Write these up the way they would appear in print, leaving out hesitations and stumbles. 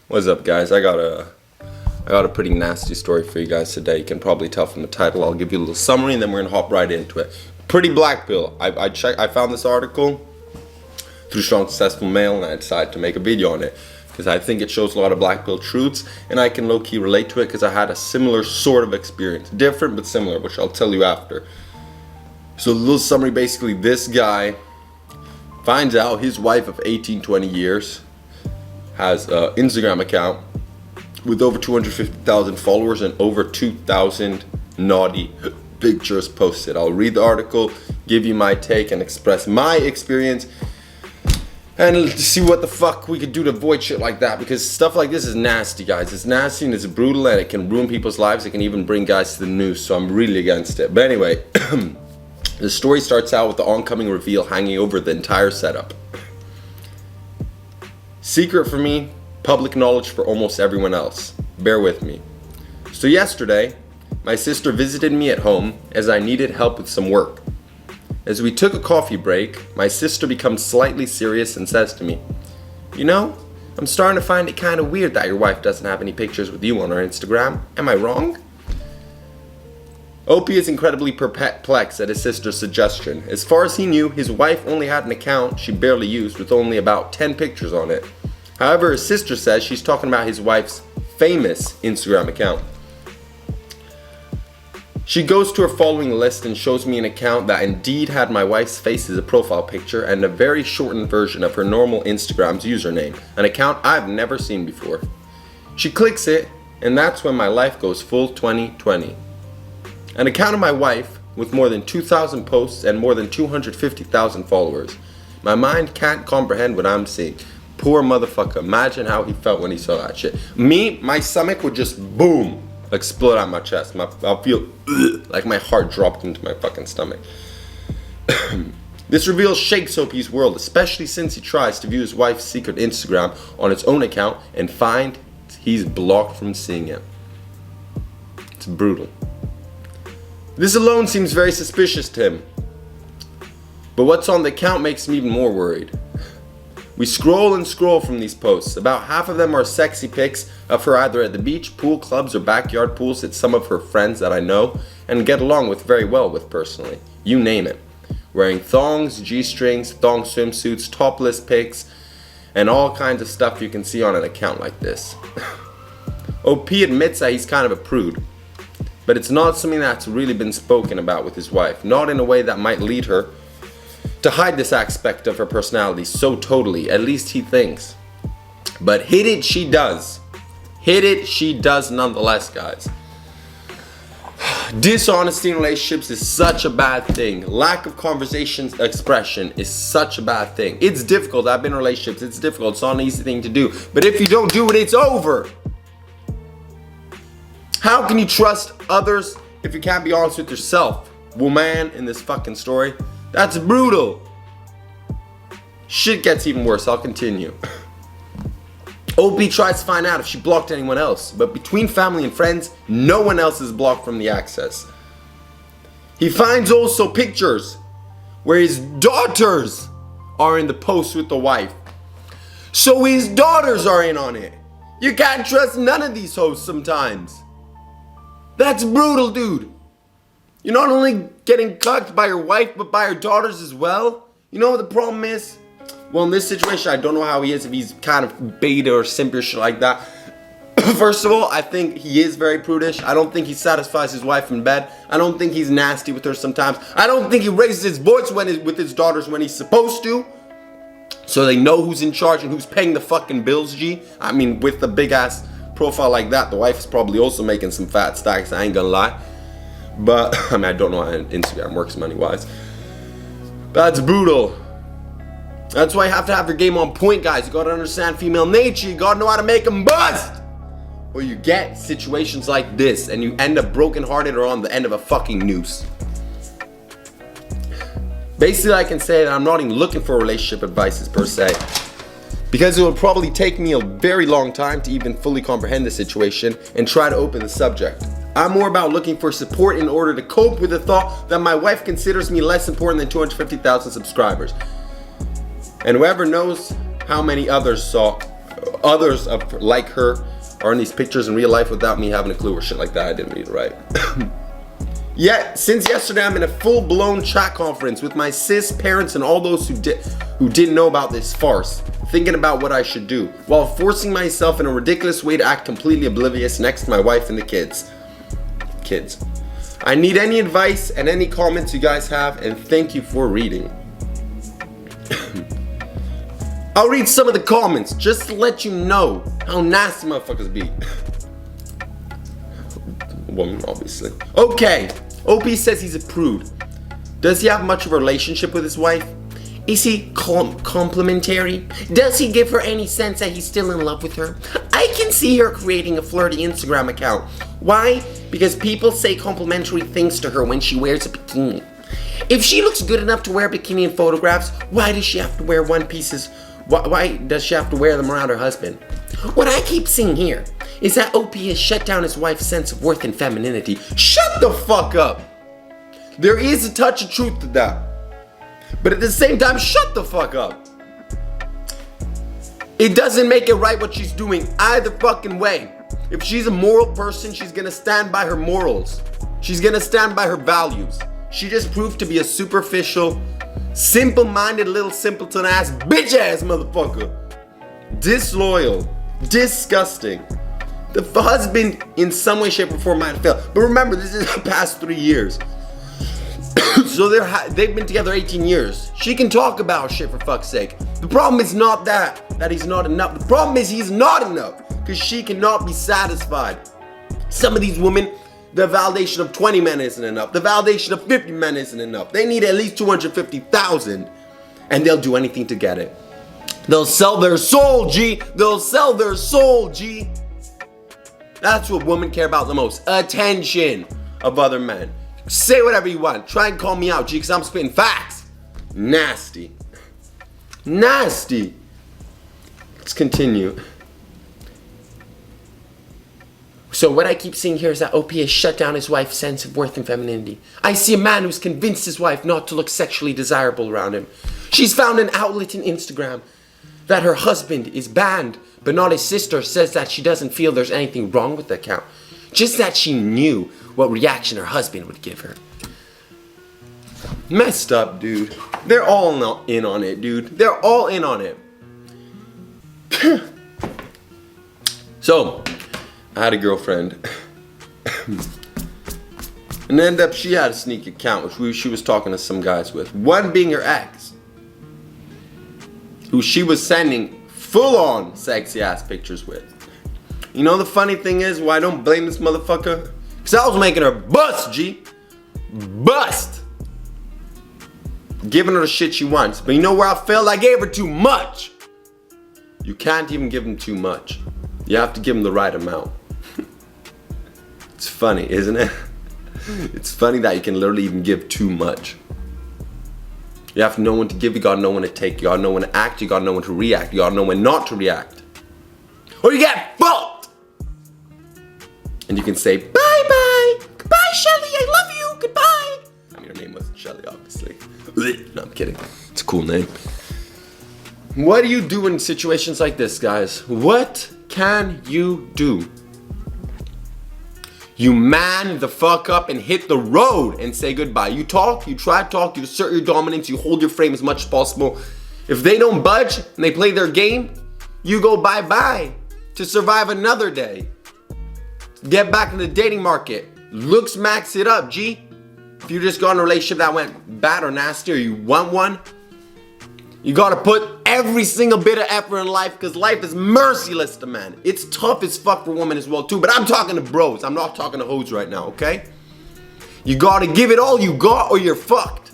What's up, guys? I got a pretty nasty story for you guys today. You can probably tell from the title. I'll give you a little summary and then we're gonna hop right into it. Pretty black pill. I found this article through Strong Successful Male and I decided to make a video on it because I think it shows a lot of black pill truths and I can low-key relate to it because I had a similar sort of experience. Different but similar, which I'll tell you after. So a little summary, basically this guy finds out his wife of 18-20 years has an Instagram account with over 250,000 followers and over 2,000 naughty pictures posted. I'll read the article, give you my take and express my experience and see what the fuck we could do to avoid shit like that, because stuff like this is nasty, guys. It's nasty and it's brutal and it can ruin people's lives. It can even bring guys to the news, so I'm really against it. But anyway, the story starts out with the oncoming reveal hanging over the entire setup. Secret for me, public knowledge for almost everyone else. Bear with me. So yesterday, my sister visited me at home as I needed help with some work. As we took a coffee break, my sister becomes slightly serious and says to me, "You know, I'm starting to find it kind of weird that your wife doesn't have any pictures with you on her Instagram. Am I wrong?" OP is incredibly perplexed at his sister's suggestion. As far as he knew, his wife only had an account she barely used with only about 10 pictures on it. However, his sister says she's talking about his wife's famous Instagram account. She goes to her following list and shows me an account that indeed had my wife's face as a profile picture and a very shortened version of her normal Instagram's username, an account I've never seen before. She clicks it, and that's when my life goes full 2020. An account of my wife with more than 2,000 posts and more than 250,000 followers. My mind can't comprehend what I'm seeing. Poor motherfucker. Imagine how he felt when he saw that shit. Me, my stomach would just boom, explode out my chest. I'll feel like my heart dropped into my fucking stomach. This reveal shakes OP's world, especially since he tries to view his wife's secret Instagram on its own account and find he's blocked from seeing it. It's brutal. This alone seems very suspicious to him. But what's on the account makes me even more worried. We scroll and scroll from these posts. About half of them are sexy pics of her either at the beach, pool clubs, or backyard pools at some of her friends that I know and get along with very well with personally. You name it. Wearing thongs, G-strings, thong swimsuits, topless pics, and all kinds of stuff you can see on an account like this. OP admits that he's kind of a prude. But it's not something that's really been spoken about with his wife. Not in a way that might lead her to hide this aspect of her personality so totally, at least he thinks. But hit it she does. Hit it she does nonetheless, guys. Dishonesty in relationships is such a bad thing. Lack of conversation expression is such a bad thing. It's difficult. I've been in relationships. It's difficult. It's not an easy thing to do. But if you don't do it, it's over. How can you trust others if you can't be honest with yourself? Woman in this fucking story. That's brutal. Shit gets even worse. I'll continue. OP tries to find out if she blocked anyone else, but between family and friends, no one else is blocked from the access. He finds also pictures where his daughters are in the post with the wife. So his daughters are in on it. You can't trust none of these hosts sometimes. That's brutal, dude. You're not only getting cucked by your wife, but by your daughters as well. You know what the problem is? Well, in this situation, I don't know how he is, if he's kind of beta or simp or shit like that. First of all, I think he is very prudish. I don't think he satisfies his wife in bed. I don't think he's nasty with her sometimes. I don't think he raises his voice with his daughters when he's supposed to. So they know who's in charge and who's paying the fucking bills, G. I mean, with the big ass profile like that, the wife is probably also making some fat stacks, I ain't gonna lie. But, I mean, I don't know how Instagram works money-wise. That's brutal. That's why you have to have your game on point, guys. You gotta understand female nature. You gotta know how to make them bust. Or you get situations like this, and you end up brokenhearted or on the end of a fucking noose. Basically, I can say that I'm not even looking for relationship advices per se, because it will probably take me a very long time to even fully comprehend the situation and try to open the subject. I'm more about looking for support in order to cope with the thought that my wife considers me less important than 250,000 subscribers. And whoever knows how many others saw others like her are in these pictures in real life without me having a clue or shit like that. I didn't read it right. Yet, since yesterday, I'm in a full-blown chat conference with my cis parents and all those who didn't know about this farce, thinking about what I should do, while forcing myself in a ridiculous way to act completely oblivious next to my wife and the kids. I need any advice and any comments you guys have, and thank you for reading. I'll read some of the comments just to let you know how nasty motherfuckers be. Woman, obviously. Okay, OP says he's a prude. Does he have much of a relationship with his wife? Is he complimentary? Does he give her any sense that he's still in love with her? I can see her creating a flirty Instagram account. Why? Because people say complimentary things to her when she wears a bikini. If she looks good enough to wear a bikini in photographs, why does she have to wear one pieces? Why does she have to wear them around her husband? What I keep seeing here is that OP has shut down his wife's sense of worth and femininity. Shut the fuck up! There is a touch of truth to that. But at the same time, shut the fuck up. It doesn't make it right what she's doing either fucking way. If she's a moral person, she's gonna stand by her morals. She's gonna stand by her values. She just proved to be a superficial, simple-minded little simpleton ass, bitch ass motherfucker. Disloyal, disgusting. The husband in some way, shape, or form might have failed. But remember, this is the past 3 years. So they've been together 18 years. She can talk about shit for fuck's sake. The problem is not that he's not enough. The problem is he's not enough because she cannot be satisfied. Some of these women, the validation of 20 men isn't enough. The validation of 50 men isn't enough. They need at least 250,000 and they'll do anything to get it. They'll sell their soul, G. They'll sell their soul, G. That's what women care about the most. Attention of other men. Say whatever you want. Try and call me out, G, because I'm spitting facts. Nasty. Nasty. Let's continue. So what I keep seeing here is that OP has shut down his wife's sense of worth and femininity. I see a man who's convinced his wife not to look sexually desirable around him. She's found an outlet in Instagram that her husband is banned, but not his sister says that she doesn't feel there's anything wrong with the account. Just that she knew what reaction her husband would give her. Messed up, dude. They're all in on it, dude. They're all in on it. So, I had a girlfriend. And ended up, she had a sneak account, which she was talking to some guys with. One being her ex, who she was sending full-on sexy-ass pictures with. You know the funny thing is why I don't blame this motherfucker? Because I was making her bust, G. Bust. Giving her the shit she wants. But you know where I failed? I gave her too much. You can't even give them too much. You have to give them the right amount. It's funny, isn't it? It's funny that you can literally even give too much. You have to know when to give, you gotta know when to take, you gotta know when to act, you gotta know when to react, you gotta know when not to react. Or you get fucked! And you can say, bye-bye! Goodbye, Shelly, I love you, goodbye! I mean, her name wasn't Shelly, obviously. No, I'm kidding. It's a cool name. What do you do in situations like this, guys? What can you do? You man the fuck up and hit the road and say goodbye. You talk, you try to talk, you assert your dominance, you hold your frame as much as possible. If they don't budge and they play their game, you go bye-bye to survive another day. Get back in the dating market. Looks max it up, G. If you just got in a relationship that went bad or nasty or you want one, you gotta put every single bit of effort in life because life is merciless to men. It's tough as fuck for women as well too, but I'm talking to bros. I'm not talking to hoes right now, okay? You gotta give it all you got or you're fucked.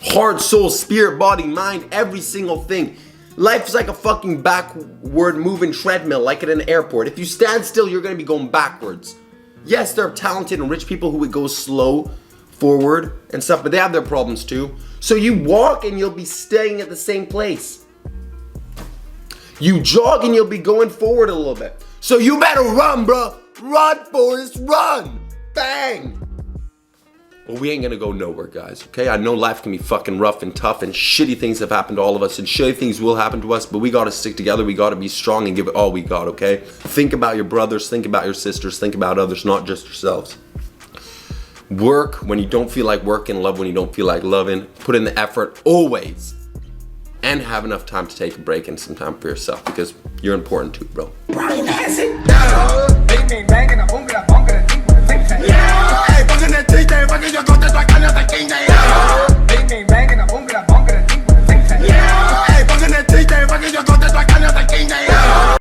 Heart, soul, spirit, body, mind, every single thing. Life is like a fucking backward moving treadmill, like at an airport. If you stand still, you're gonna be going backwards. Yes, there are talented and rich people who would go slow forward and stuff, but they have their problems too. So you walk and you'll be staying at the same place. You jog and you'll be going forward a little bit. So you better run, bro. Run, Forrest, run. Bang. But we ain't gonna go nowhere, guys, okay? I know life can be fucking rough and tough, and shitty things have happened to all of us, and shitty things will happen to us, but we gotta stick together, we gotta be strong and give it all we got, okay? Think about your brothers, think about your sisters, think about others, not just yourselves. Work when you don't feel like working, love when you don't feel like loving, put in the effort always, and have enough time to take a break and some time for yourself, because you're important too, bro. Brain acid. Yeah. Hey, fucking that teeth, fucking your content like